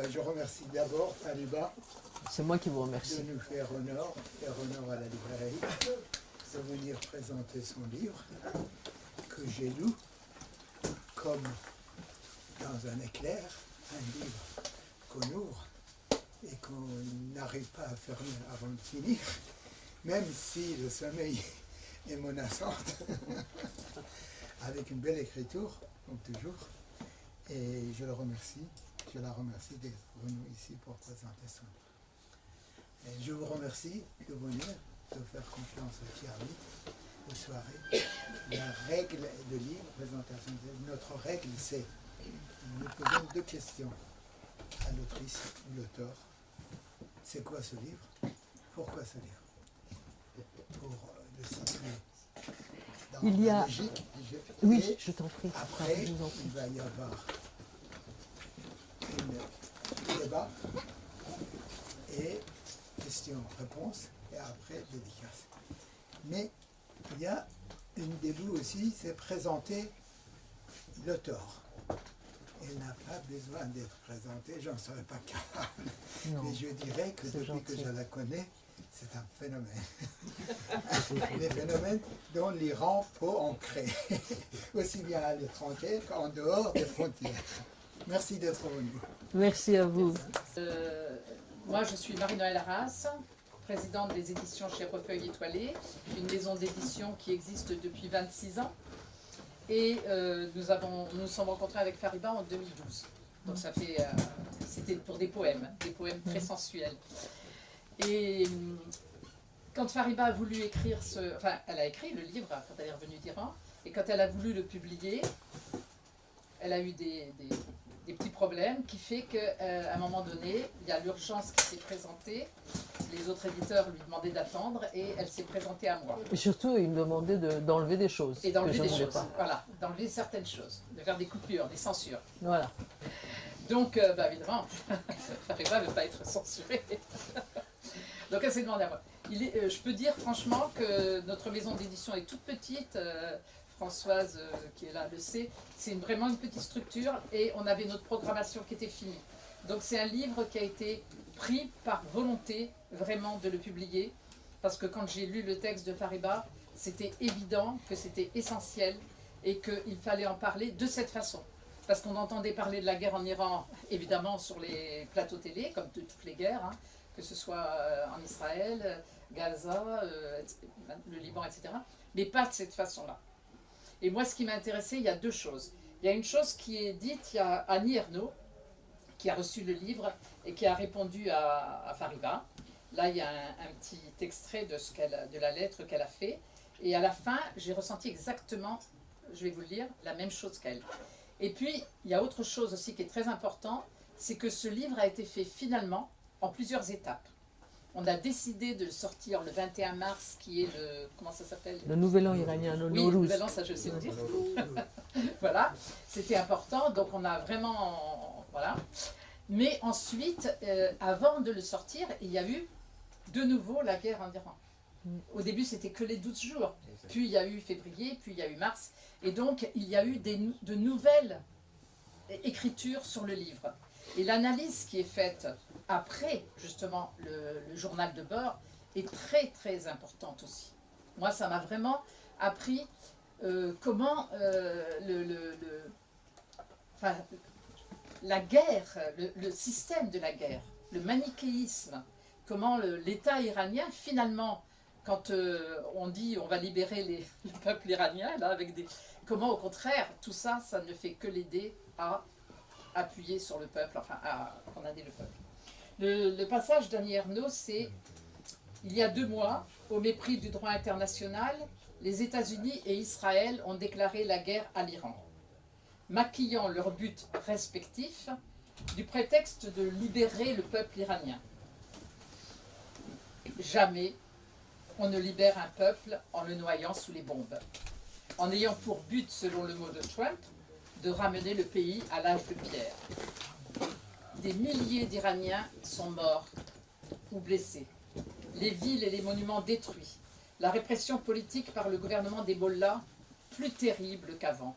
je remercie d'abord Fariba C'est moi qui vous de remercie. nous faire honneur à la librairie, de venir présenter son livre que j'ai lu comme dans un éclair, un livre qu'on ouvre et qu'on n'arrive pas à fermer avant de finir, même si le sommeil est menaçant, avec une belle écriture, comme toujours. Et je la remercie d'être venu ici pour présenter son livre. Et je vous remercie de venir, de faire confiance à Thierry, aux soirées. La règle de livre, présentation de livre, notre règle, c'est nous posons deux questions à l'autrice ou l'auteur. C'est quoi ce livre? Pourquoi ce livre? Pour le situer dans Il y a... la logique du jeu. Oui, Et je t'en prie. après, Je vous en prie. il va y avoir un débat et questions-réponses et après dédicace. Mais il y a une début aussi, c'est présenter l'auteur. Elle n'a pas besoin d'être présentée, j'en serais pas capable. Non. Mais je dirais que C'est depuis que gentil. je la connais, c'est un phénomène. Des phénomènes dont l'Iran peut en créer, aussi bien à l'étranger qu'en dehors des frontières. Merci d'être venu. Merci à vous. Moi, je suis Marie-Noëlle Arras, présidente des éditions chez Recueil Étoilé, une maison d'édition qui existe depuis 26 ans. Et nous nous sommes rencontrés avec Fariba en 2012. Donc ça fait, c'était pour des poèmes très sensuels. Et quand Fariba a voulu écrire elle a écrit le livre quand elle est revenue d'Iran, et quand elle a voulu le publier, elle a eu des petits problèmes qui fait qu'à un moment donné, il y a l'urgence qui s'est présentée. Les autres éditeurs lui demandaient d'attendre et elle s'est présentée à moi. Et surtout, il me demandait d'enlever des choses. Et d'enlever que je des voulais choses, pas. voilà, d'enlever certaines choses, de faire des coupures, des censures. Voilà. Donc, évidemment, Fariba ne veut pas être censurée. Donc elle s'est demandé à moi. Je peux dire franchement que notre maison d'édition est toute petite. Françoise, qui est là, le sait. C'est vraiment une petite structure et on avait notre programmation qui était finie. Donc c'est un livre qui a été pris par volonté vraiment de le publier. Parce que quand j'ai lu le texte de Fariba, c'était évident que c'était essentiel et qu'il fallait en parler de cette façon. Parce qu'on entendait parler de la guerre en Iran, évidemment, sur les plateaux télé, comme de toutes les guerres, hein, que ce soit en Israël, Gaza, le Liban, etc. Mais pas de cette façon-là. Et moi, ce qui m'a intéressé, il y a deux choses. Il y a une chose qui est dite, il y a Annie Ernaux, qui a reçu le livre et qui a répondu à Fariba. Là, il y a un petit extrait de la lettre qu'elle a fait. Et à la fin, j'ai ressenti exactement, je vais vous le lire, la même chose qu'elle. Et puis, il y a autre chose aussi qui est très important, c'est que ce livre a été fait finalement en plusieurs étapes. On a décidé de le sortir le 21 mars, qui est le... Comment ça s'appelle? Le nouvel an iranien, le Oui, le Nowruz. nouvel an, ça je sais le dire. Voilà, c'était important, donc on a vraiment... Voilà. Mais ensuite, avant de le sortir, il y a eu de nouveau la guerre en Iran. Au début, c'était que les 12 jours. Puis il y a eu février, puis il y a eu mars. Et donc, il y a eu de nouvelles écritures sur le livre. Et l'analyse qui est faite après, justement, le journal de bord est très, très importante aussi. Moi, ça m'a vraiment appris comment la guerre, le système de la guerre, le manichéisme, comment l'État iranien, finalement, quand on dit on va libérer le peuple iranien, là, comment au contraire, tout ça, ça ne fait que l'aider à appuyer sur le peuple, enfin à condamner le peuple. Le passage d'Annie Ernaux, c'est il y a 2 mois, au mépris du droit international, les États-Unis et Israël ont déclaré la guerre à l'Iran, maquillant leurs buts respectifs du prétexte de libérer le peuple iranien. Jamais on ne libère un peuple en le noyant sous les bombes, en ayant pour but, selon le mot de Trump, de ramener le pays à l'âge de pierre. Des milliers d'Iraniens sont morts ou blessés. Les villes et les monuments détruits. La répression politique par le gouvernement des mollahs plus terrible qu'avant.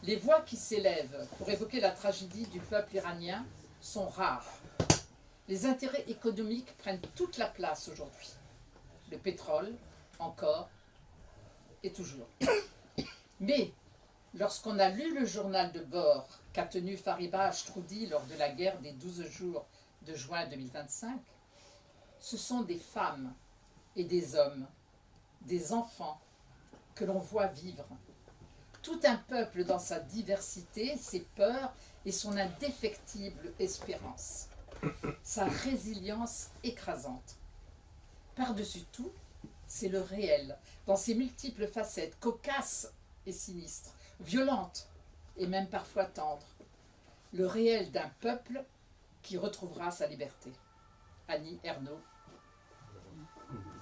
Les voix qui s'élèvent pour évoquer la tragédie du peuple iranien sont rares. Les intérêts économiques prennent toute la place aujourd'hui. Le pétrole, encore et toujours. Mais lorsqu'on a lu le journal de bord qu'a tenu Fariba Ashtroudi lors de la guerre des 12 jours de juin 2025, ce sont des femmes et des hommes, des enfants que l'on voit vivre. Tout un peuple dans sa diversité, ses peurs et son indéfectible espérance. Sa résilience écrasante. Par-dessus tout, c'est le réel, dans ses multiples facettes, cocasses et sinistres, violentes et même parfois tendres. Le réel d'un peuple qui retrouvera sa liberté. Annie Ernaux.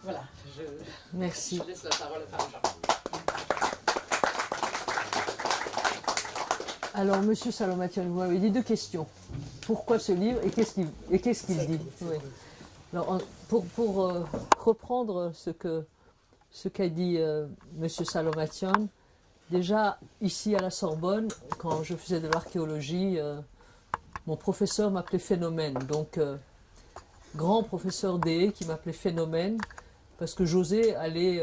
Voilà, Merci. je laisse la parole à Farah. Alors, Monsieur Salomatian, vous m'avez dit 2 questions. Pourquoi ce livre et qu'est-ce qu'il dit? Oui. Alors, pour reprendre ce qu'a dit Monsieur Salomatian, déjà ici à la Sorbonne, quand je faisais de l'archéologie, mon professeur m'appelait Phénomène. Donc, grand professeur DE qui m'appelait Phénomène, parce que j'osais aller,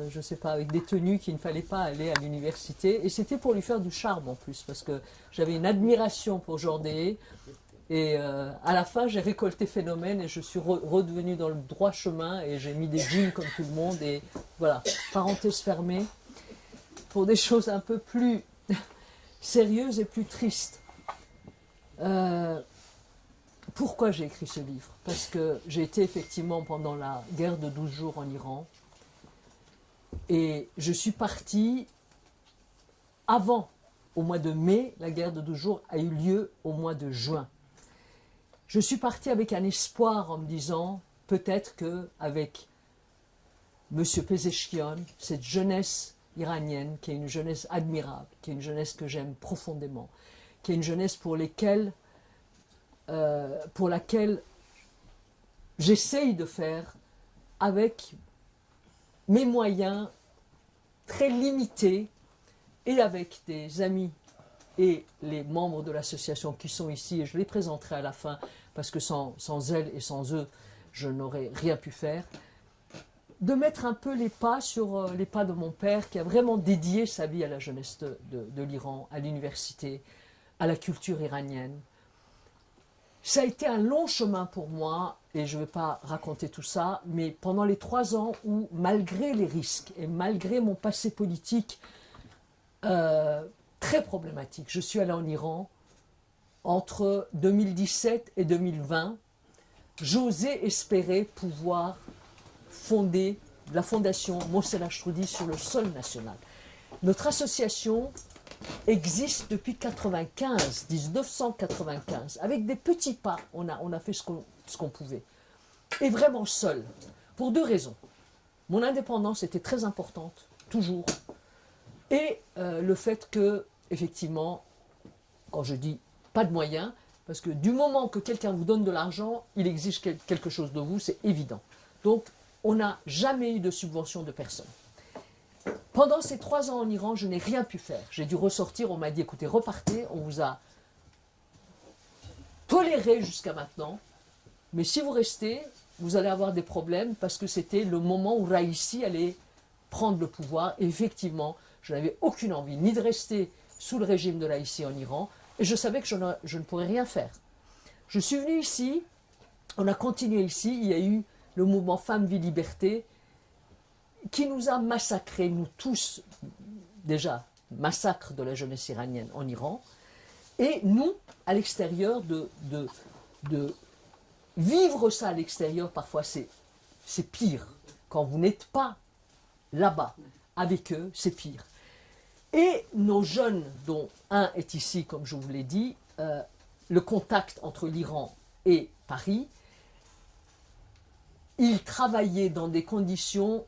je ne sais pas, avec des tenues qu'il ne fallait pas aller à l'université. Et c'était pour lui faire du charme en plus, parce que j'avais une admiration pour Georges Deshaies. Et à la fin, j'ai récolté Phénomène et je suis redevenue dans le droit chemin et j'ai mis des jeans comme tout le monde. Et voilà, parenthèse fermée, pour des choses un peu plus sérieuses et plus tristes. Pourquoi j'ai écrit ce livre? Parce que j'ai été effectivement pendant la guerre de 12 jours en Iran et je suis partie avant, au mois de mai, la guerre de 12 jours a eu lieu au mois de juin. Je suis partie avec un espoir en me disant peut-être qu'avec M. Pezeshkian, cette jeunesse iranienne qui est une jeunesse admirable, qui est une jeunesse que j'aime profondément, qui est une jeunesse pour laquelle j'essaye de faire avec mes moyens très limités et avec des amis et les membres de l'association qui sont ici, et je les présenterai à la fin parce que sans elles et sans eux, je n'aurais rien pu faire, de mettre un peu les pas sur les pas de mon père qui a vraiment dédié sa vie à la jeunesse de l'Iran, à l'université, à la culture iranienne. Ça a été un long chemin pour moi, et je ne vais pas raconter tout ça, mais pendant les 3 ans où, malgré les risques et malgré mon passé politique très problématique, je suis allée en Iran entre 2017 et 2020, j'osais espérer pouvoir fonder la fondation Mohsen Ashtroudi sur le sol national. Notre association existe depuis 1995. Avec des petits pas, on a fait ce qu'on pouvait. Et vraiment seul, pour 2 raisons. Mon indépendance était très importante, toujours. Et le fait que, effectivement, quand je dis pas de moyens, parce que du moment que quelqu'un vous donne de l'argent, il exige quelque chose de vous, c'est évident. Donc, on n'a jamais eu de subvention de personne. Pendant ces 3 ans en Iran, je n'ai rien pu faire. J'ai dû ressortir, on m'a dit, écoutez, repartez, on vous a toléré jusqu'à maintenant, mais si vous restez, vous allez avoir des problèmes parce que c'était le moment où Raïssi allait prendre le pouvoir. Et effectivement, je n'avais aucune envie ni de rester sous le régime de Raïssi en Iran, et je savais que je ne pourrais rien faire. Je suis venue ici, on a continué ici, il y a eu le mouvement Femmes, Vie, Liberté, qui nous a massacrés, nous tous, déjà, massacre de la jeunesse iranienne en Iran, et nous, à l'extérieur, de vivre ça à l'extérieur, parfois c'est pire. Quand vous n'êtes pas là-bas, avec eux, c'est pire. Et nos jeunes, dont un est ici, comme je vous l'ai dit, le contact entre l'Iran et Paris, ils travaillaient dans des conditions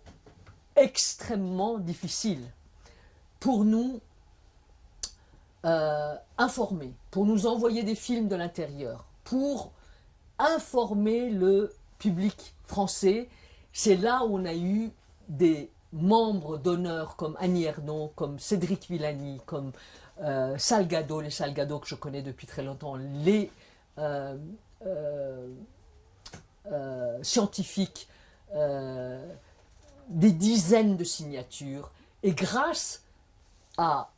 extrêmement difficiles pour nous informer, pour nous envoyer des films de l'intérieur, pour informer le public français. C'est là où on a eu des membres d'honneur comme Annie Ernaux, comme Cédric Villani, comme Salgado, les Salgado que je connais depuis très longtemps, les scientifiques, des dizaines de signatures. Et grâce à,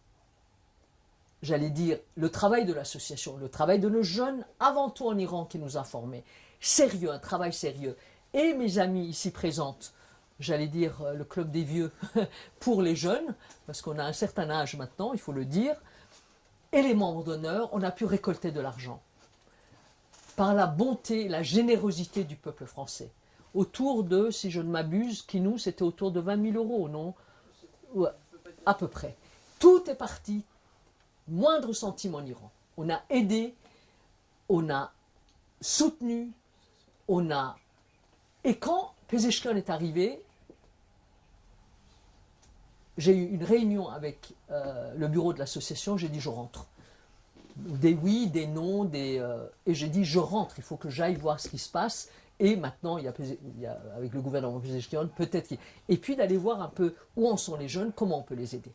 j'allais dire, le travail de l'association, le travail de nos jeunes, avant tout en Iran, qui nous a formés, sérieux, un travail sérieux, et mes amis ici présentes, j'allais dire le club des vieux pour les jeunes, parce qu'on a un certain âge maintenant, il faut le dire, et les membres d'honneur, on a pu récolter de l'argent par la bonté, la générosité du peuple français. Autour de, si je ne m'abuse, qui nous, c'était autour de 20 000 euros, non? Ouais, à peu près. Tout est parti, moindre centime en Iran. On a aidé, on a soutenu, on a... Et quand Pezeshkian est arrivé, j'ai eu une réunion avec le bureau de l'association, j'ai dit je rentre. Des oui, des non, et j'ai dit je rentre, il faut que j'aille voir ce qui se passe. Et maintenant, il y a avec le gouvernement Pezeshkian, peut-être... Et puis d'aller voir un peu où en sont les jeunes, comment on peut les aider.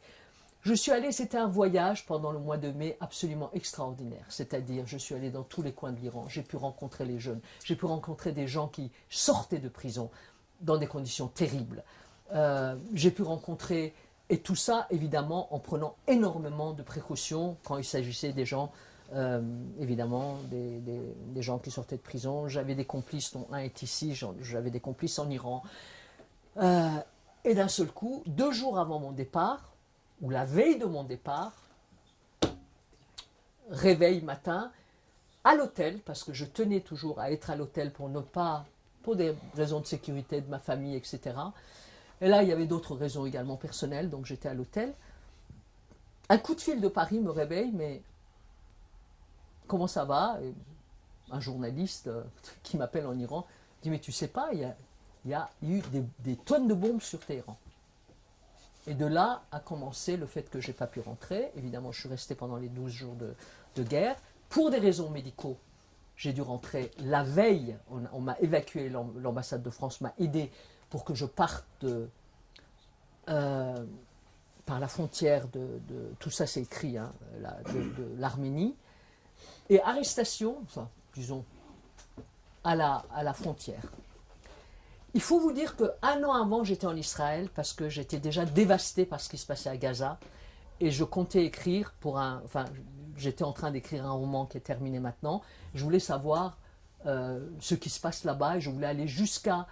Je suis allée, c'était un voyage pendant le mois de mai absolument extraordinaire. C'est-à-dire, je suis allée dans tous les coins de l'Iran, j'ai pu rencontrer les jeunes, j'ai pu rencontrer des gens qui sortaient de prison dans des conditions terribles. J'ai pu rencontrer... Et tout ça, évidemment, en prenant énormément de précautions quand il s'agissait des gens, évidemment, des gens qui sortaient de prison. J'avais des complices, dont un est ici, j'avais des complices en Iran. Et d'un seul coup, 2 jours avant mon départ, ou la veille de mon départ, réveil matin, à l'hôtel, parce que je tenais toujours à être à l'hôtel pour ne pas, pour des raisons de sécurité de ma famille, etc., et là, il y avait d'autres raisons également personnelles, donc j'étais à l'hôtel. Un coup de fil de Paris me réveille, mais comment ça va? Et un journaliste qui m'appelle en Iran dit, mais tu sais pas, il y a eu des tonnes de bombes sur Téhéran. Et de là a commencé le fait que je n'ai pas pu rentrer. Évidemment, je suis resté pendant les 12 jours de guerre. Pour des raisons médicaux, j'ai dû rentrer la veille. On m'a évacué, l'ambassade de France m'a aidé pour que je parte par la frontière tout ça c'est écrit, hein, de l'Arménie, et arrestation, enfin, disons, à la frontière. Il faut vous dire qu'1 an avant, j'étais en Israël parce que j'étais déjà dévastée par ce qui se passait à Gaza, et je comptais écrire j'étais en train d'écrire un roman qui est terminé maintenant. Je voulais savoir ce qui se passe là-bas, et je voulais aller jusqu'à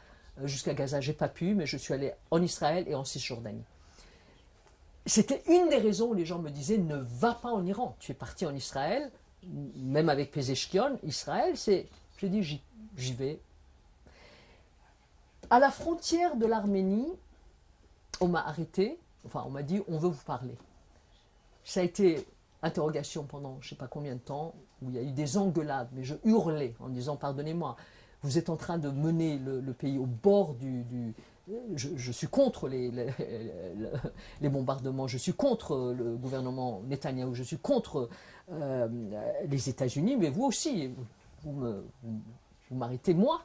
Gaza. J'ai pas pu, mais je suis allé en Israël et en Cisjordanie. C'était une des raisons où les gens me disaient, ne va pas en Iran. Tu es parti en Israël, même avec Pezeshkian, Israël, j'ai dit, j'y vais. À la frontière de l'Arménie, on m'a arrêté, enfin on m'a dit, on veut vous parler. Ça a été interrogation pendant je ne sais pas combien de temps, où il y a eu des engueulades, mais je hurlais en disant, pardonnez-moi, vous êtes en train de mener le pays au bord je suis contre les bombardements, je suis contre le gouvernement Netanyahou, je suis contre les États-Unis, mais vous aussi, vous m'arrêtez moi.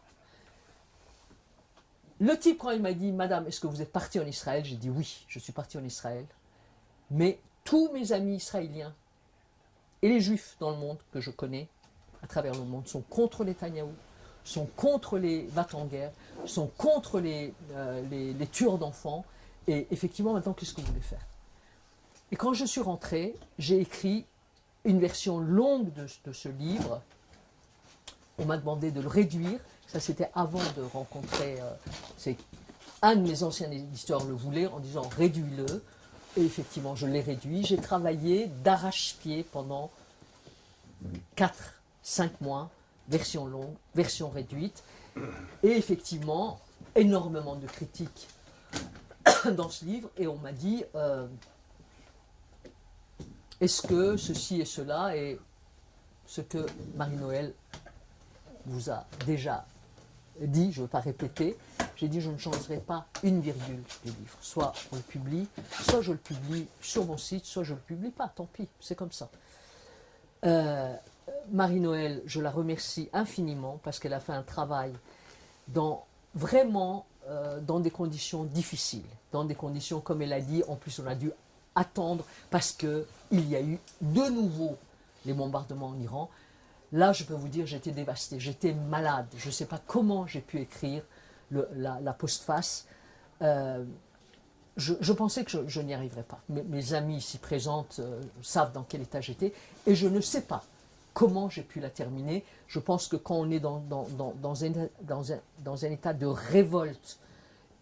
Le type, quand il m'a dit, Madame, est-ce que vous êtes partie en Israël? J'ai dit oui, je suis partie en Israël. Mais tous mes amis israéliens et les juifs dans le monde que je connais, à travers le monde, sont contre Netanyahou, sont contre les va-t-en-guerre, sont contre les tueurs d'enfants. Et effectivement, maintenant, qu'est-ce que vous voulez faire? Et quand je suis rentré, j'ai écrit une version longue de ce livre. On m'a demandé de le réduire. Ça, c'était avant de rencontrer... un de mes anciens éditeurs le voulait en disant « réduis-le ». Et effectivement, je l'ai réduit. J'ai travaillé d'arrache-pied pendant 4-5 mois, version longue, version réduite. Et effectivement, énormément de critiques dans ce livre. Et on m'a dit est-ce que ceci et cela est ce que Marie-Noël vous a déjà dit, je ne veux pas répéter. J'ai dit je ne changerai pas une virgule du livre. Soit on le publie, soit je le publie sur mon site, soit je ne le publie pas. Tant pis, c'est comme ça. Marie-Noël, je la remercie infiniment parce qu'elle a fait un travail vraiment dans des conditions difficiles, dans des conditions, comme elle a dit, en plus on a dû attendre parce qu'il y a eu de nouveau les bombardements en Iran. Là, je peux vous dire, j'étais dévastée, j'étais malade. Je ne sais pas comment j'ai pu écrire la postface. Je pensais que je n'y arriverais pas. Mes amis ici présentes savent dans quel état j'étais et je ne sais pas comment j'ai pu la terminer. Je pense que quand on est dans un état de révolte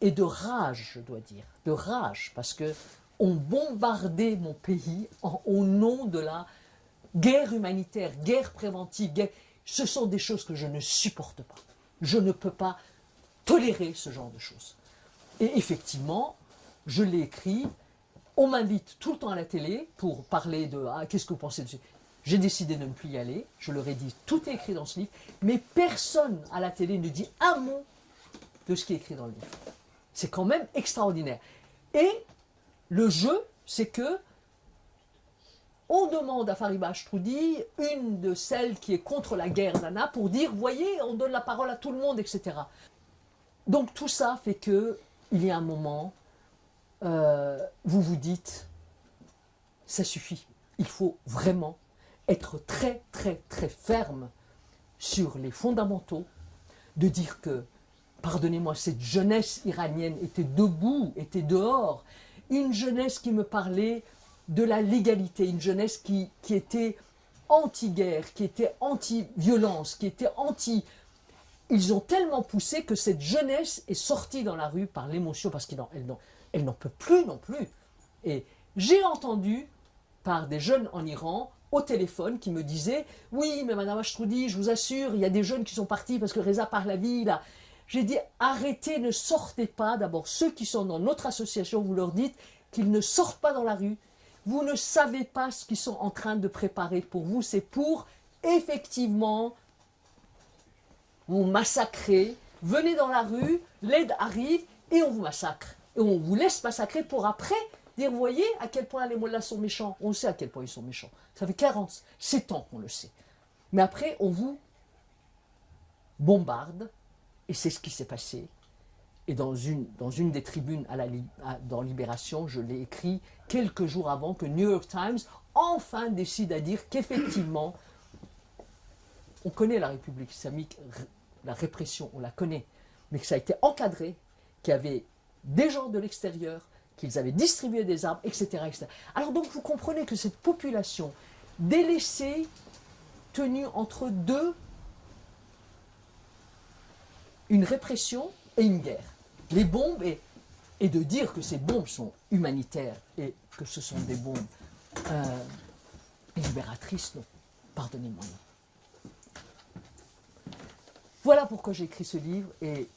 et de rage, je dois dire, de rage, parce qu'on bombardait mon pays au nom de la guerre humanitaire, guerre préventive, ce sont des choses que je ne supporte pas. Je ne peux pas tolérer ce genre de choses. Et effectivement, je l'ai écrit, on m'invite tout le temps à la télé pour parler de « qu'est-ce que vous pensez dessus ?» J'ai décidé de ne plus y aller, je leur ai dit « tout est écrit dans ce livre », mais personne à la télé ne dit un mot de ce qui est écrit dans le livre. C'est quand même extraordinaire. Et le jeu, c'est que on demande à Fariba Ashtroudi, une de celles qui est contre la guerre d'Anna, pour dire, voyez, on donne la parole à tout le monde, etc. Donc tout ça fait que, il y a un moment, vous vous dites, ça suffit. Il faut vraiment être très, très, très ferme sur les fondamentaux, de dire que, pardonnez-moi, cette jeunesse iranienne était debout, était dehors, une jeunesse qui me parlait de la légalité, une jeunesse qui était anti-guerre, qui était anti-violence, qui était anti... Ils ont tellement poussé que cette jeunesse est sortie dans la rue par l'émotion, parce qu'elle n'en peut plus non plus. Et j'ai entendu par des jeunes en Iran, au téléphone, qui me disaient « Oui, mais Madame Ashtroudi, je vous assure, il y a des jeunes qui sont partis parce que Reza Pahlavi, là... » J'ai dit « Arrêtez, ne sortez pas. D'abord, ceux qui sont dans notre association, vous leur dites qu'ils ne sortent pas dans la rue. Vous ne savez pas ce qu'ils sont en train de préparer pour vous. C'est pour, effectivement, vous massacrer. Venez dans la rue, l'aide arrive et on vous massacre. Et on vous laisse massacrer pour après dire, vous voyez à quel point les mollahs sont méchants. On sait à quel point ils sont méchants. Ça fait 47 ans qu'on le sait. Mais après, on vous bombarde. Et c'est ce qui s'est passé. Et dans une des tribunes dans Libération, je l'ai écrit quelques jours avant que New York Times enfin décide à dire qu'effectivement, on connaît la République islamique, la répression, on la connaît, mais que ça a été encadré, qu'il y avait des gens de l'extérieur, qu'ils avaient distribué des armes, etc., etc. Alors donc vous comprenez que cette population délaissée, tenue entre deux, une répression et une guerre. Les bombes, et de dire que ces bombes sont humanitaires et que ce sont des bombes libératrices, non. Pardonnez-moi. Voilà pourquoi j'ai écrit ce livre et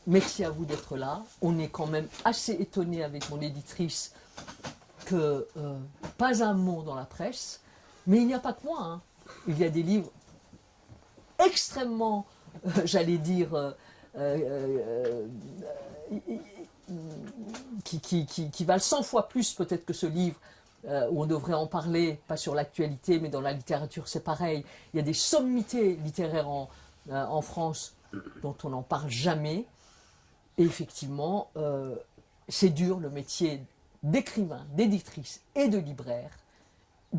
merci à vous d'être là. On est quand même assez étonnés avec mon éditrice que pas un mot dans la presse, mais il n'y a pas que moi. Hein. Il y a des livres extrêmement, j'allais dire, qui valent 100 fois plus peut-être que ce livre, où on devrait en parler, pas sur l'actualité, mais dans la littérature, c'est pareil. Il y a des sommités littéraires en France dont on n'en parle jamais. Et effectivement, c'est dur, le métier d'écrivain, d'éditrice et de libraire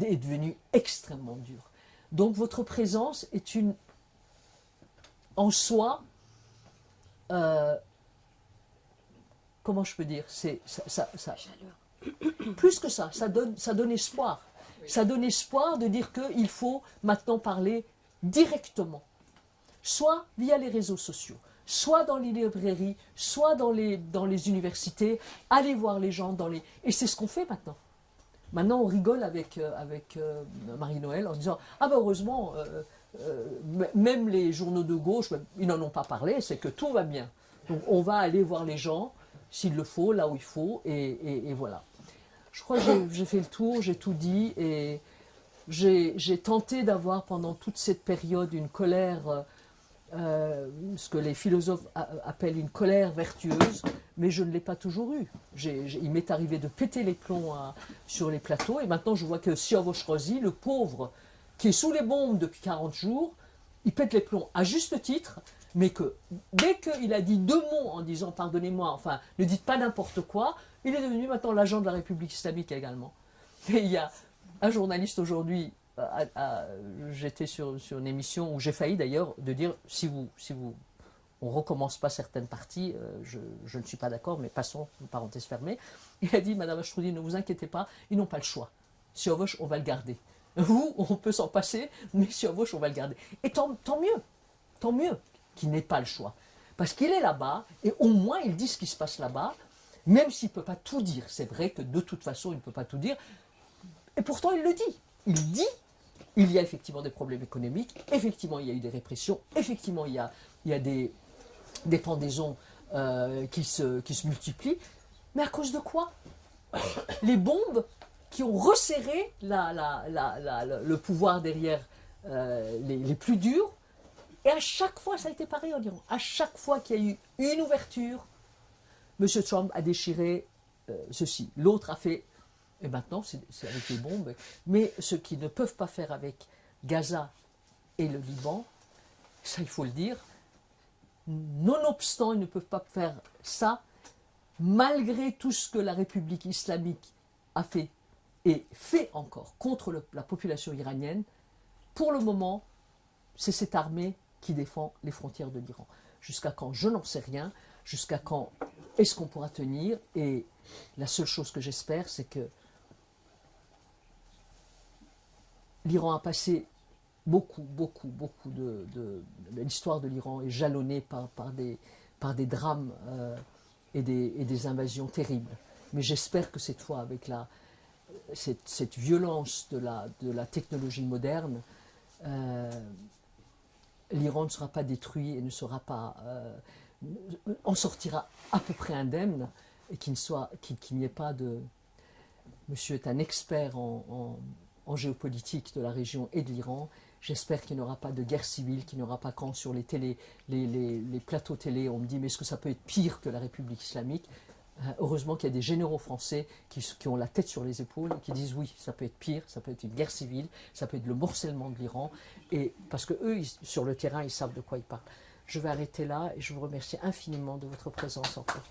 est devenu extrêmement dur. Donc votre présence est en soi, comment je peux dire, plus que ça, ça donne espoir. Ça donne espoir de dire qu'il faut maintenant parler directement, soit via les réseaux sociaux, soit dans les librairies, soit dans les universités, aller voir les gens Et c'est ce qu'on fait maintenant. Maintenant, on rigole avec Marie-Noël en disant « Ah ben heureusement, même les journaux de gauche, ils n'en ont pas parlé, c'est que tout va bien. » Donc on va aller voir les gens, s'il le faut, là où il faut, et voilà. Je crois que j'ai fait le tour, j'ai tout dit, et j'ai tenté d'avoir pendant toute cette période une colère, ce que les philosophes appellent une colère vertueuse, mais je ne l'ai pas toujours eue. Il m'est arrivé de péter les plombs sur les plateaux, et maintenant je vois que Siavosh Rosi, le pauvre, qui est sous les bombes depuis 40 jours, il pète les plombs à juste titre, mais que dès qu'il a dit 2 mots en disant pardonnez-moi, enfin ne dites pas n'importe quoi, il est devenu maintenant l'agent de la République islamique également. Et il y a un journaliste aujourd'hui, j'étais sur une émission où j'ai failli d'ailleurs de dire si vous on recommence pas certaines parties, je ne suis pas d'accord, mais passons, parenthèse fermée. Il a dit, Madame Ashroudi, ne vous inquiétez pas, ils n'ont pas le choix. Siavosh, on va le garder. Vous, on peut s'en passer, mais Siavosh, on va le garder. Et tant mieux qu'il n'ait pas le choix. Parce qu'il est là-bas, et au moins il dit ce qui se passe là-bas, même s'il ne peut pas tout dire. C'est vrai que de toute façon, il ne peut pas tout dire. Et pourtant, il le dit. Il dit, il y a effectivement des problèmes économiques, effectivement, il y a eu des répressions, effectivement, il y a des pendaisons qui se multiplient. Mais à cause de quoi? Les bombes qui ont resserré le pouvoir derrière les plus durs. Et à chaque fois, ça a été pareil en Iran. À chaque fois qu'il y a eu une ouverture, M. Trump a déchiré ceci. L'autre a fait... Et maintenant, c'est avec les bombes. Mais ce qu'ils ne peuvent pas faire avec Gaza et le Liban, ça il faut le dire, nonobstant, ils ne peuvent pas faire ça, malgré tout ce que la République islamique a fait et fait encore contre la population iranienne, pour le moment, c'est cette armée qui défend les frontières de l'Iran. Jusqu'à quand, je n'en sais rien. Jusqu'à quand est-ce qu'on pourra tenir? Et la seule chose que j'espère, c'est que l'Iran a passé beaucoup de l'histoire de l'Iran est jalonnée par des drames et des invasions terribles. Mais j'espère que cette fois, avec cette violence de la technologie moderne, l'Iran ne sera pas détruit et ne sera pas, en sortira à peu près indemne, et qu'il n'y ait pas de... Monsieur est un expert en géopolitique de la région et de l'Iran. J'espère qu'il n'y aura pas de guerre civile, qu'il n'y aura pas quand sur les plateaux télé, on me dit mais est-ce que ça peut être pire que la République islamique? Heureusement qu'il y a des généraux français qui ont la tête sur les épaules et qui disent oui, ça peut être pire, ça peut être une guerre civile, ça peut être le morcellement de l'Iran, et parce que eux, sur le terrain, ils savent de quoi ils parlent. Je vais arrêter là et je vous remercie infiniment de votre présence encore.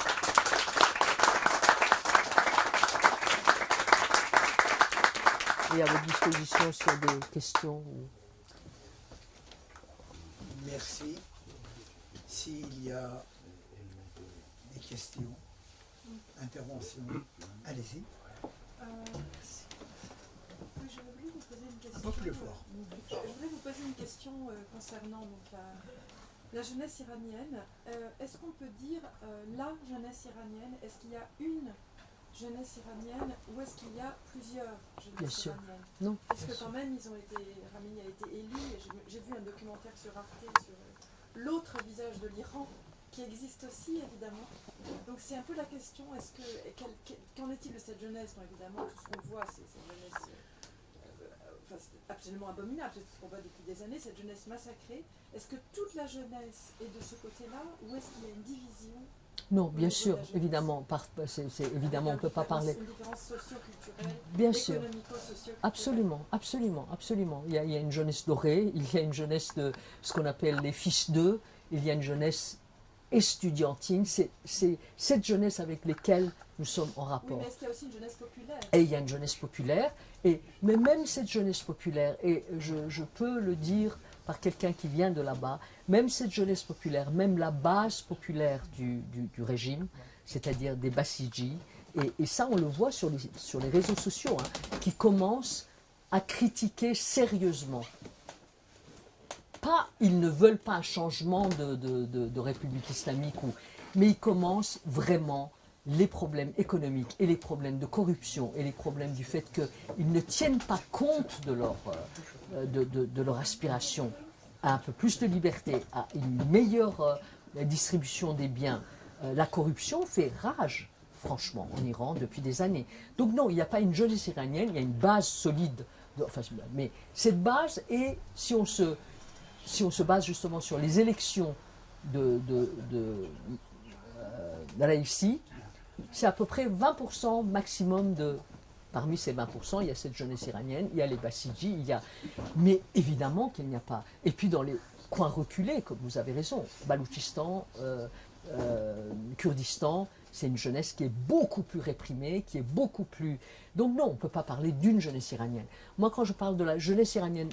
Et à votre disposition sur des questions. Merci. S'il y a des questions, interventions, allez-y. Je voulais vous poser une question. Pas plus fort. Je voulais vous poser une question concernant donc, la jeunesse iranienne. Est-ce qu'on peut dire la jeunesse iranienne? Est-ce qu'il y a une jeunesse iranienne ou est-ce qu'il y a plusieurs jeunesses iraniennes? Non. Parce que quand même, Ramini a été élu, et j'ai vu un documentaire sur Arte sur l'autre visage de l'Iran, qui existe aussi évidemment. Donc c'est un peu la question, qu'en est-il de cette jeunesse? Bon, évidemment, tout ce qu'on voit, c'est cette jeunesse c'est absolument abominable, c'est tout ce qu'on voit depuis des années, cette jeunesse massacrée. Est-ce que toute la jeunesse est de ce côté-là, ou est-ce qu'il y a une division? Non, bien sûr, évidemment, évidemment, on ne peut pas parler. Une différence socio-culturelle, bien sûr, économico-socio-culturelle. Absolument. Il y a une jeunesse dorée, il y a une jeunesse de ce qu'on appelle les fils d'eux, il y a une jeunesse estudiantine, c'est cette jeunesse avec laquelle nous sommes en rapport. Oui, mais est-ce qu'il y a aussi une jeunesse populaire? Et il y a une jeunesse populaire, mais même cette jeunesse populaire, et je peux le dire par quelqu'un qui vient de là-bas, même cette jeunesse populaire, même la base populaire du régime, c'est-à-dire des Bassidji, et ça on le voit sur les réseaux sociaux, qui commencent à critiquer sérieusement. Pas, ils ne veulent pas un changement de République islamique, mais ils commencent vraiment les problèmes économiques et les problèmes de corruption et les problèmes du fait qu'ils ne tiennent pas compte de leur aspiration à un peu plus de liberté, à une meilleure distribution des biens. La corruption fait rage, franchement, en Iran depuis des années. Donc non, il n'y a pas une jeunesse iranienne, il y a une base solide. Mais cette base, et si on se base justement sur les élections de la IFC, c'est à peu près 20% maximum parmi ces 20%, il y a cette jeunesse iranienne, il y a les Bassidji, mais évidemment qu'il n'y a pas. Et puis coins reculés, comme vous avez raison, Baloutchistan, Kurdistan, c'est une jeunesse qui est beaucoup plus réprimée, qui est beaucoup plus... Donc non, on ne peut pas parler d'une jeunesse iranienne. Moi, quand je parle de la jeunesse iranienne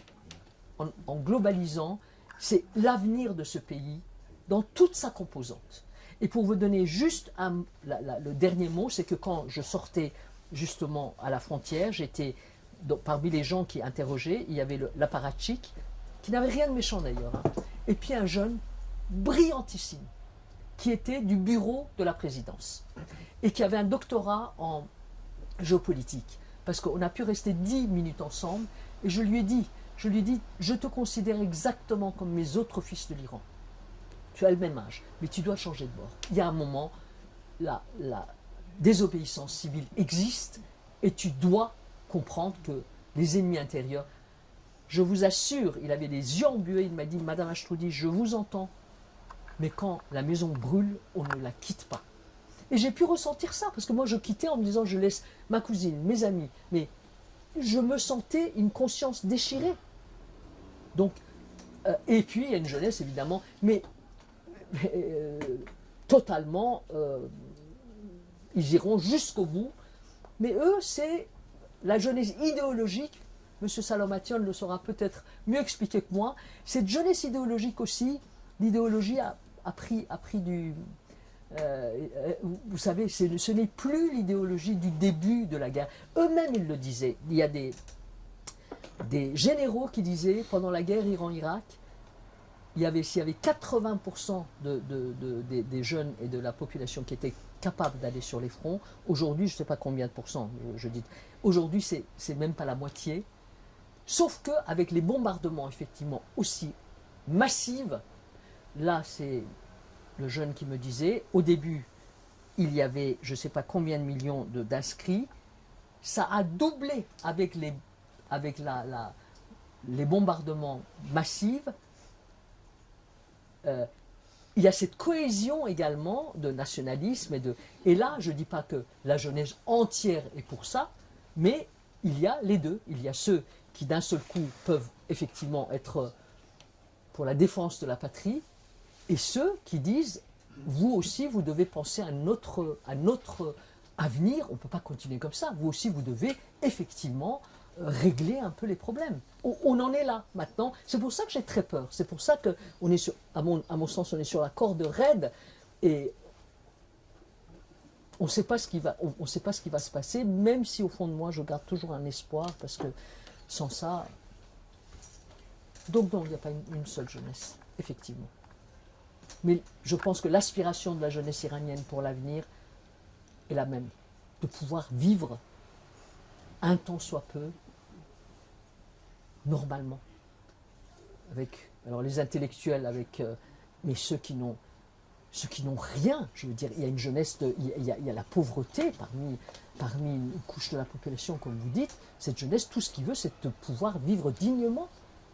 en globalisant, c'est l'avenir de ce pays dans toute sa composante. Et pour vous donner juste le dernier mot, c'est que quand je sortais justement à la frontière, j'étais parmi les gens qui interrogeaient, il y avait l'apparatchik, qui n'avait rien de méchant d'ailleurs, hein, et puis un jeune brillantissime, qui était du bureau de la présidence, et qui avait un doctorat en géopolitique, parce qu'on a pu rester 10 minutes ensemble, et je lui ai dit, je te considère exactement comme mes autres fils de l'Iran. Tu as le même âge, mais tu dois changer de bord. Il y a un moment, la désobéissance civile existe, et tu dois comprendre que les ennemis intérieurs, je vous assure, il avait les yeux embués, il m'a dit, Madame Ashtoudi, je vous entends, mais quand la maison brûle, on ne la quitte pas. Et j'ai pu ressentir ça, parce que moi je quittais en me disant, je laisse ma cousine, mes amis, mais je me sentais une conscience déchirée. Donc, et puis il y a une jeunesse évidemment, mais totalement, ils iront jusqu'au bout, mais eux c'est la jeunesse idéologique. M. Salomation le saura peut-être mieux expliquer que moi. Cette jeunesse idéologique aussi, l'idéologie a pris du... vous savez, ce n'est plus l'idéologie du début de la guerre. Eux-mêmes, ils le disaient. Il y a des généraux qui disaient, pendant la guerre Iran-Irak, s'il y avait 80% des jeunes et de la population qui étaient capables d'aller sur les fronts, aujourd'hui, je ne sais pas combien de pourcents, je dis, aujourd'hui, c'est même pas la moitié. Sauf qu'avec les bombardements, effectivement, aussi massifs, là, c'est le jeune qui me disait, au début, il y avait je ne sais pas combien de millions d'inscrits, ça a doublé avec les bombardements massifs. Il y a cette cohésion également de nationalisme, et là, je ne dis pas que la jeunesse entière est pour ça, mais il y a les deux. Il y a ceux qui d'un seul coup peuvent effectivement être pour la défense de la patrie, et ceux qui disent, vous aussi, vous devez penser à notre avenir, on ne peut pas continuer comme ça, vous aussi, vous devez effectivement régler un peu les problèmes. On en est là maintenant, c'est pour ça que j'ai très peur, c'est pour ça que, à mon sens, on est sur la corde raide, et on ne sait pas ce qui va se passer, même si au fond de moi, je garde toujours un espoir, parce que sans ça... Donc non, il n'y a pas une seule jeunesse, effectivement. Mais je pense que l'aspiration de la jeunesse iranienne pour l'avenir est la même, de pouvoir vivre un tant soit peu, normalement. Alors les intellectuels, mais ceux qui n'ont rien, je veux dire, il y a une jeunesse, il y a la pauvreté parmi une couche de la population, comme vous dites. Cette jeunesse, tout ce qu'il veut, c'est de pouvoir vivre dignement,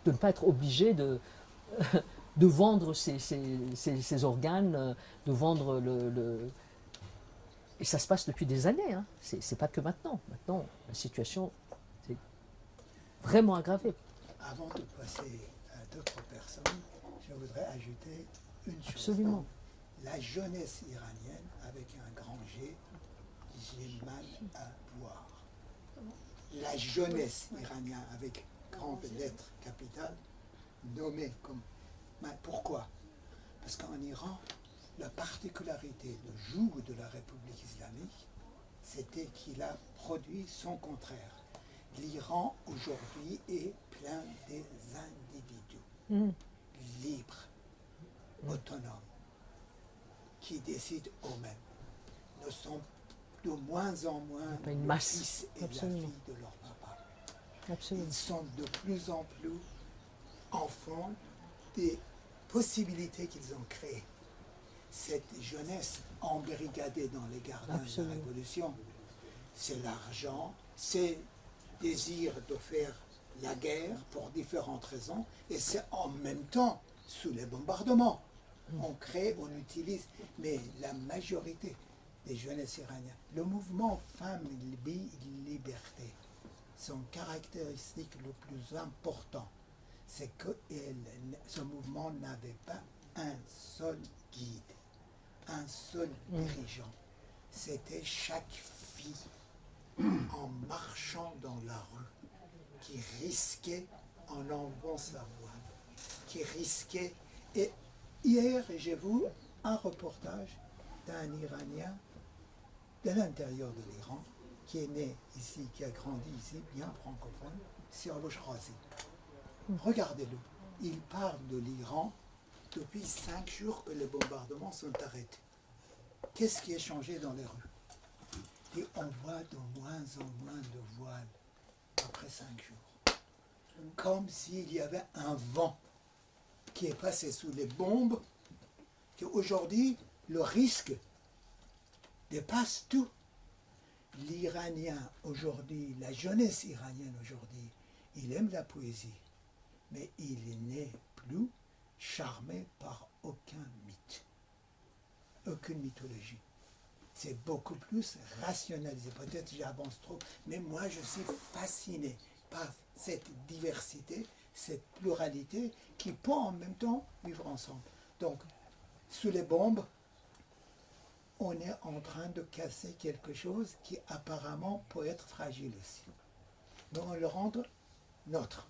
de ne pas être obligé de vendre ses organes, de vendre Et ça se passe depuis des années, hein. C'est pas que maintenant. Maintenant, la situation s'est vraiment aggravée. Avant de passer à d'autres personnes, je voudrais ajouter une chose. Absolument. La jeunesse iranienne, avec un grand G, j'ai mal à voir. La jeunesse iranienne, avec grande lettre capitale, nommée comme... Pourquoi? Parce qu'en Iran, la particularité du joug de la République islamique, c'était qu'il a produit son contraire. L'Iran aujourd'hui est plein des individus libres, autonomes, qui décident eux-mêmes, ne sont de moins en moins une le masse. fils et Absolument. la fille de leur papa. Absolument. Ils sont de plus en plus enfants des possibilités qu'ils ont créées. Cette jeunesse embrigadée dans les gardins Absolument. de la Révolution, c'est l'argent, c'est le désir de faire la guerre pour différentes raisons, et c'est en même temps sous les bombardements. On crée, on utilise, mais la majorité des jeunesses iraniennes, le mouvement Femmes, Liberté, son caractéristique le plus important, c'est que ce mouvement n'avait pas un seul guide, un seul dirigeant. C'était chaque fille en marchant dans la rue qui risquait en enlevant sa voile, qui risquait. Et hier, j'ai vu un reportage d'un Iranien de l'intérieur de l'Iran qui est né ici, qui a grandi ici, bien francophone, sur le Shirazi. Regardez-le, il parle de l'Iran depuis 5 jours que les bombardements sont arrêtés. Qu'est-ce qui a changé dans les rues? Et on voit de moins en moins de voiles après 5 jours. Comme s'il y avait un vent qui est passé sous les bombes, qu'aujourd'hui, le risque dépasse tout. L'Iranien aujourd'hui, la jeunesse iranienne aujourd'hui, il aime la poésie, mais il n'est plus charmé par aucun mythe, aucune mythologie. C'est beaucoup plus rationnalisé. Peut-être j'avance trop, mais moi je suis fasciné par cette diversité, cette pluralité qui peut en même temps vivre ensemble. Donc, sous les bombes, on est en train de casser quelque chose qui apparemment peut être fragile aussi. Mais on le rend nôtre.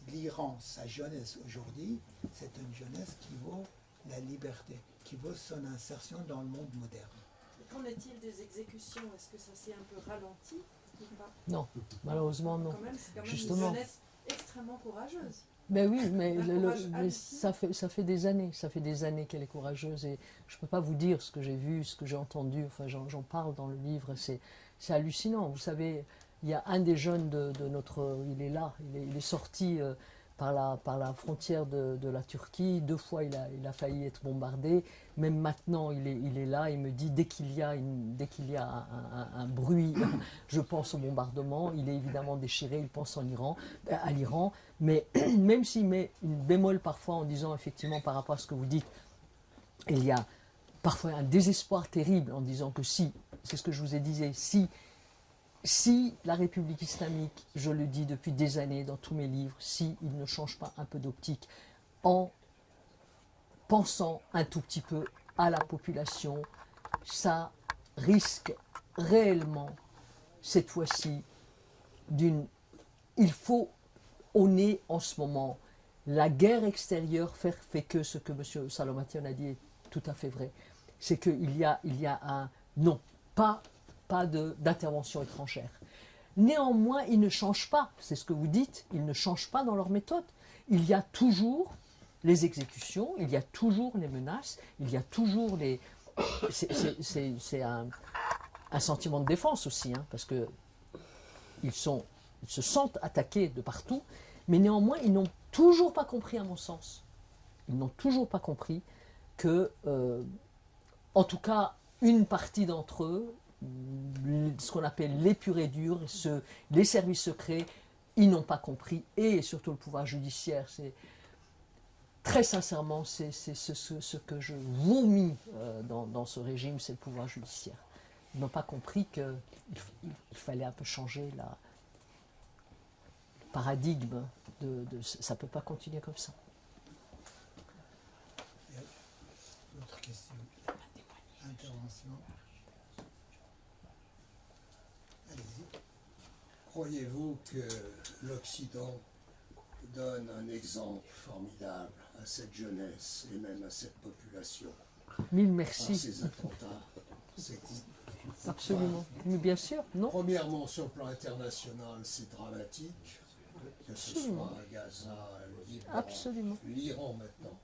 L'Iran, sa jeunesse aujourd'hui, c'est une jeunesse qui vaut la liberté, qui vaut son insertion dans le monde moderne. Qu'en est-il des exécutions? Est-ce que ça s'est un peu ralenti ou pas? Non, malheureusement non. C'est quand même Justement. une jeunesse extrêmement courageuse. Ben oui, mais, Un courage mais hallucinant. ça fait des années qu'elle est courageuse et je ne peux pas vous dire ce que j'ai vu, ce que j'ai entendu, enfin j'en parle dans le livre, c'est hallucinant. Vous savez, il y a un des jeunes de notre, il est là, il est sorti par la frontière de la Turquie, 2 fois il a failli être bombardé, même maintenant il est là, il me dit dès qu'il y a un bruit, je pense au bombardement, il est évidemment déchiré, il pense à l'Iran, mais même s'il met une bémol parfois en disant effectivement par rapport à ce que vous dites, il y a parfois un désespoir terrible en disant que si, c'est ce que je vous ai dit, si la République islamique, je le dis depuis des années dans tous mes livres, si il ne change pas un peu d'optique en pensant un tout petit peu à la population, ça risque réellement, cette fois-ci, il faut, on est en ce moment, la guerre extérieure fait que ce que M. Salomatian a dit est tout à fait vrai, c'est qu'il y a un non, pas d'intervention étrangère. Néanmoins, ils ne changent pas, c'est ce que vous dites, ils ne changent pas dans leur méthode. Il y a toujours les exécutions, il y a toujours les menaces, il y a toujours les... C'est un sentiment de défense aussi, hein, parce que ils se sentent attaqués de partout, mais néanmoins, ils n'ont toujours pas compris, à mon sens, ils n'ont toujours pas compris que, en tout cas, une partie d'entre eux, ce qu'on appelle les purs et durs, les services secrets, ils n'ont pas compris, et surtout le pouvoir judiciaire. Très sincèrement, c'est ce que je vomis dans ce régime, c'est le pouvoir judiciaire. Ils n'ont pas compris qu'il fallait un peu changer le paradigme. Ça ne peut pas continuer comme ça. Autre question. Intervention. Allez-y. Croyez-vous que l'Occident donne un exemple formidable à cette jeunesse et même à cette population Mille par merci. ces attentats, ces coups? Absolument. Mais bien sûr, non? Premièrement, sur le plan international, c'est dramatique, que ce Absolument. soit à Gaza, le Liban, Absolument. l'Iran maintenant.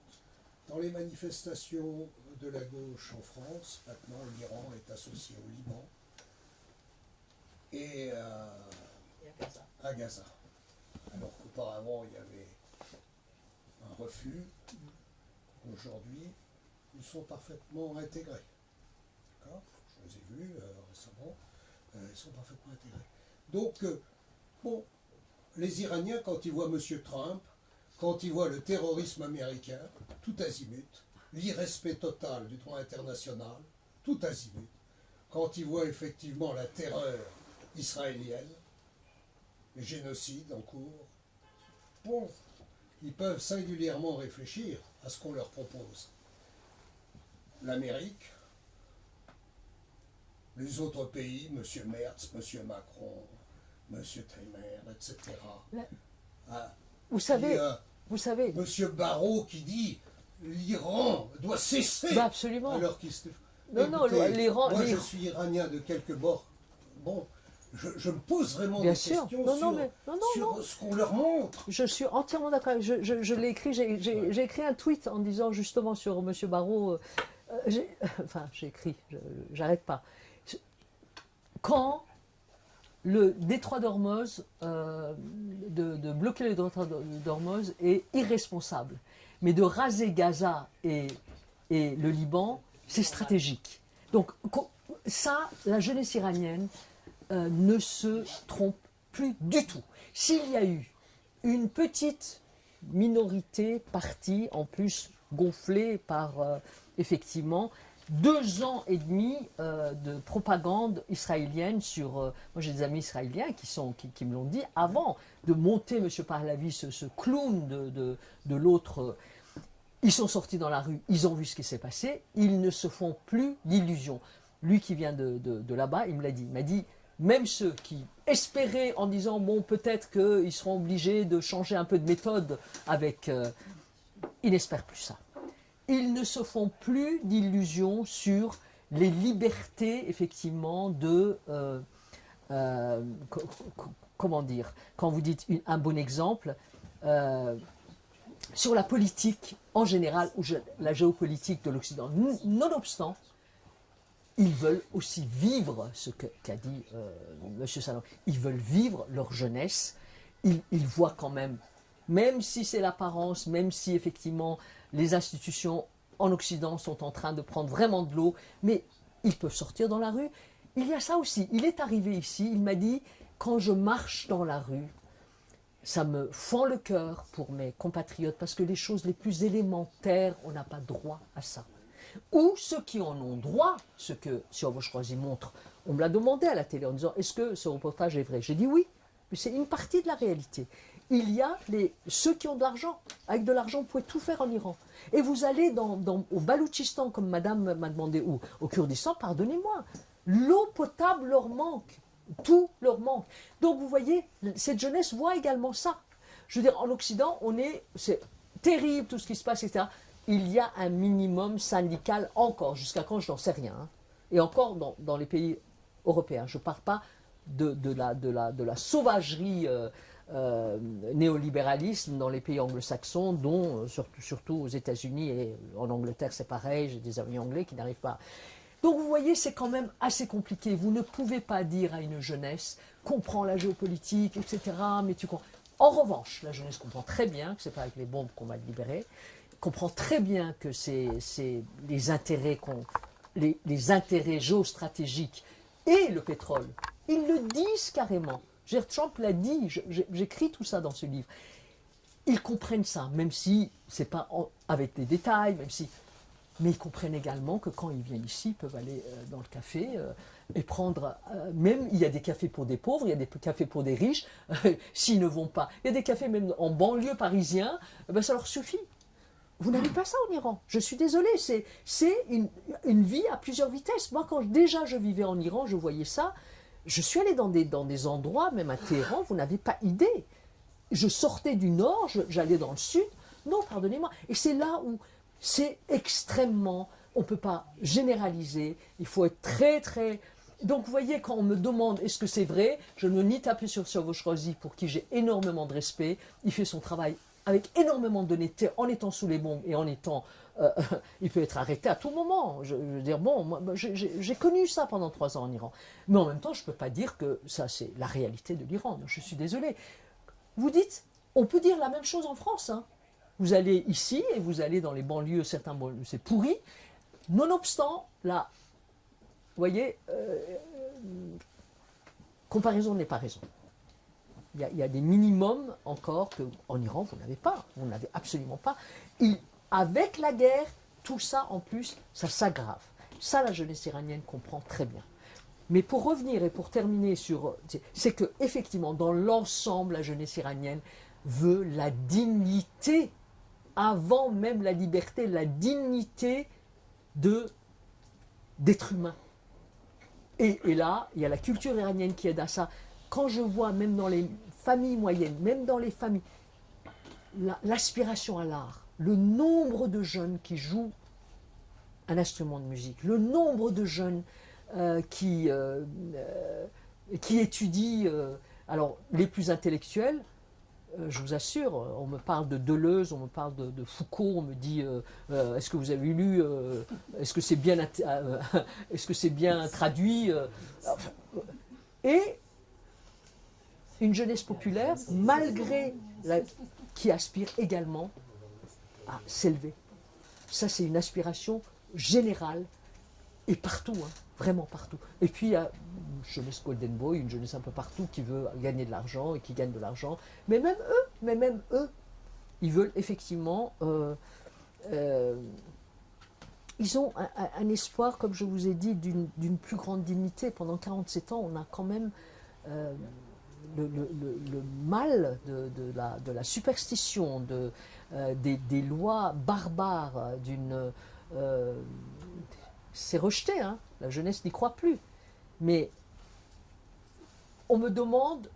Dans les manifestations de la gauche en France, maintenant l'Iran est associé au Liban et à Gaza. Alors qu'auparavant il y avait un refus, aujourd'hui ils sont parfaitement intégrés. D'accord ? Je les ai vus récemment, ils sont parfaitement intégrés. Donc, bon, les Iraniens, quand ils voient M. Trump, quand ils voient le terrorisme américain, tout azimut, l'irrespect total du droit international, tout azimut, quand ils voient effectivement la terreur israélienne, le génocide en cours, bon, ils peuvent singulièrement réfléchir à ce qu'on leur propose. L'Amérique, les autres pays, M. Merz, M. Macron, M. Temer, etc. Vous savez, M. Barrault qui dit l'Iran doit cesser. bah absolument. Alors qu'il se... Non, Écoutez, l'Iran. moi, je suis iranien de quelque bord. Bon, je me pose vraiment Bien des sûr. questions sur ce qu'on leur montre. Je suis entièrement d'accord. Je l'ai écrit. J'ai écrit un tweet en disant justement sur M. Barrault. J'ai écrit. J'arrête pas. Quand le détroit d'Ormuz, de bloquer le détroit d'Ormuz est irresponsable, mais de raser Gaza et le Liban, c'est stratégique. Donc ça, la jeunesse iranienne ne se trompe plus du tout. S'il y a eu une petite minorité partie, en plus gonflée par effectivement 2 ans et demi de propagande israélienne sur... moi j'ai des amis israéliens qui me l'ont dit avant de monter M. Pahlavi, ce clown de l'autre. Ils sont sortis dans la rue, ils ont vu ce qui s'est passé, ils ne se font plus d'illusions. Lui qui vient de là-bas, il me l'a dit. Il m'a dit, même ceux qui espéraient en disant, bon, peut-être qu'ils seront obligés de changer un peu de méthode avec... ils n'espèrent plus ça. Ils ne se font plus d'illusions sur les libertés, effectivement, de... comment dire? Quand vous dites un bon exemple... sur la politique en général, ou la géopolitique de l'Occident. Nonobstant, ils veulent aussi vivre ce qu'a dit M. Salom. Ils veulent vivre leur jeunesse. Ils voient quand même si c'est l'apparence, même si effectivement les institutions en Occident sont en train de prendre vraiment de l'eau, mais ils peuvent sortir dans la rue. Il y a ça aussi. Il est arrivé ici, il m'a dit, quand je marche dans la rue, ça me fend le cœur pour mes compatriotes parce que les choses les plus élémentaires, on n'a pas droit à ça. Ou ceux qui en ont droit, ce que Sirovo-Shrozi montre, on me l'a demandé à la télé en disant est-ce que ce reportage est vrai? J'ai dit oui, mais c'est une partie de la réalité. Il y a ceux qui ont de l'argent. Avec de l'argent, vous pouvez tout faire en Iran. Et vous allez au Baloutchistan, comme madame m'a demandé, ou au Kurdistan, pardonnez-moi, l'eau potable leur manque. Tout leur manque. Donc vous voyez, cette jeunesse voit également ça. Je veux dire, en Occident, c'est terrible tout ce qui se passe, etc. Il y a un minimum syndical encore, jusqu'à quand je n'en sais rien. Hein. Et encore dans les pays européens. Je ne parle pas de la sauvagerie néolibéralisme dans les pays anglo-saxons, dont surtout aux États-Unis et en Angleterre c'est pareil, j'ai des amis anglais qui n'arrivent pas. Donc vous voyez, c'est quand même assez compliqué. Vous ne pouvez pas dire à une jeunesse, comprends la géopolitique, etc. Mais En revanche, la jeunesse comprend très bien que ce n'est pas avec les bombes qu'on va le libérer, comprend très bien que c'est les intérêts géostratégiques et le pétrole. Ils le disent carrément. Trump l'a dit, j'écris tout ça dans ce livre. Ils comprennent ça, même si ce n'est pas avec des détails, mais ils comprennent également que quand ils viennent ici, ils peuvent aller dans le café et prendre... même, il y a des cafés pour des pauvres, il y a des cafés pour des riches, s'ils ne vont pas. Il y a des cafés même en banlieue parisien, ça leur suffit. Vous n'avez pas ça en Iran. Je suis désolée, c'est une vie à plusieurs vitesses. Moi, quand déjà je vivais en Iran, je voyais ça. Je suis allée dans des endroits, même à Téhéran, vous n'avez pas idée. Je sortais du nord, j'allais dans le sud. Non, pardonnez-moi. Et c'est là où... C'est extrêmement, on ne peut pas généraliser, il faut être très très... Donc vous voyez, quand on me demande est-ce que c'est vrai, je ne veux ni taper sur Sirovo-Shrozi, pour qui j'ai énormément de respect, il fait son travail avec énormément d'honnêteté, en étant sous les bombes et en étant... il peut être arrêté à tout moment. Je veux dire, bon, moi, j'ai connu ça pendant 3 ans en Iran. Mais en même temps, je ne peux pas dire que ça c'est la réalité de l'Iran, je suis désolée. Vous dites, on peut dire la même chose en France, hein. Vous allez ici et vous allez dans les banlieues, certains banlieues, c'est pourri. Nonobstant, là, vous voyez, comparaison n'est pas raison. Il y a des minimums encore qu'en Iran, vous n'avez pas. Vous n'avez absolument pas. Avec la guerre, tout ça en plus, ça s'aggrave. Ça, la jeunesse iranienne comprend très bien. Mais pour revenir et pour terminer sur... C'est que effectivement, dans l'ensemble, la jeunesse iranienne veut la dignité, avant même la liberté, la dignité d'être humain. Et là, il y a la culture iranienne qui aide à ça. Quand je vois, même dans les familles moyennes, même dans les familles, l'aspiration à l'art, le nombre de jeunes qui jouent un instrument de musique, le nombre de jeunes qui étudient, alors les plus intellectuels, je vous assure, on me parle de Deleuze, on me parle de Foucault, on me dit est-ce que vous avez lu, est-ce que c'est bien, est-ce que c'est bien traduit et une jeunesse populaire, malgré qui aspire également à s'élever. Ça, c'est une aspiration générale et partout, hein, vraiment partout. Et puis il y a une jeunesse Golden Boy, une jeunesse un peu partout qui veut gagner de l'argent et qui gagne de l'argent. Mais même eux, ils veulent effectivement... ils ont un espoir, comme je vous ai dit, d'une plus grande dignité. Pendant 47 ans, on a quand même le mal de la superstition, des lois barbares, c'est rejeté, hein. La jeunesse n'y croit plus. Mais on me demande,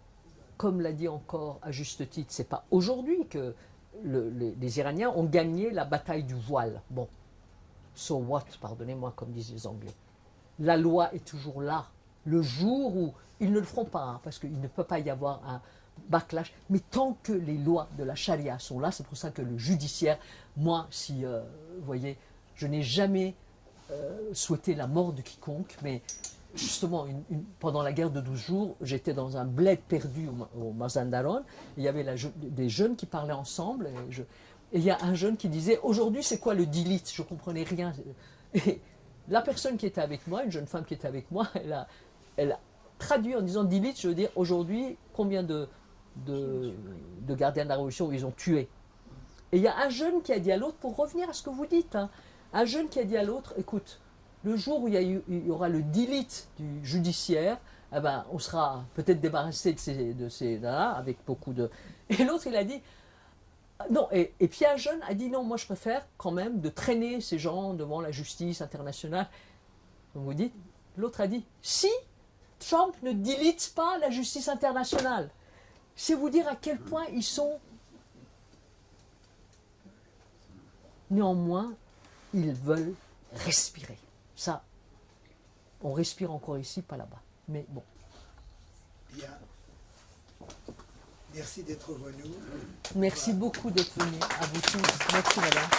comme l'a dit encore à juste titre, c'est pas aujourd'hui que les Iraniens ont gagné la bataille du voile. Bon, so what, pardonnez-moi, comme disent les Anglais. La loi est toujours là. Le jour où ils ne le feront pas, hein, parce qu'il ne peut pas y avoir un backlash, mais tant que les lois de la charia sont là, c'est pour ça que le judiciaire, moi, si, vous voyez, je n'ai jamais souhaité la mort de quiconque, mais justement, pendant la guerre de 12 jours, j'étais dans un bled perdu au Mazandaran, il y avait des jeunes qui parlaient ensemble, et il y a un jeune qui disait « Aujourd'hui, c'est quoi le dilith ?» Je ne comprenais rien. Et la personne qui était avec moi, une jeune femme qui était avec moi, elle a traduit en disant « Dilith », je veux dire, aujourd'hui, combien de gardiens de la Révolution ils ont tué. Et il y a un jeune qui a dit à l'autre, pour revenir à ce que vous dites, hein, un jeune qui a dit à l'autre, écoute, le jour où il y aura le delete du judiciaire, eh ben, on sera peut-être débarrassé de ces là, avec beaucoup de... Et l'autre, il a dit, non, et puis un jeune a dit, non, moi je préfère quand même de traîner ces gens devant la justice internationale. Donc vous dites, l'autre a dit, si Trump ne delete pas la justice internationale, c'est vous dire à quel point ils sont... Néanmoins, ils veulent respirer. Ça, on respire encore ici, pas là-bas. Mais bon. Bien. Merci d'être venu. Merci beaucoup d'être venu. À vous tous. Merci, madame.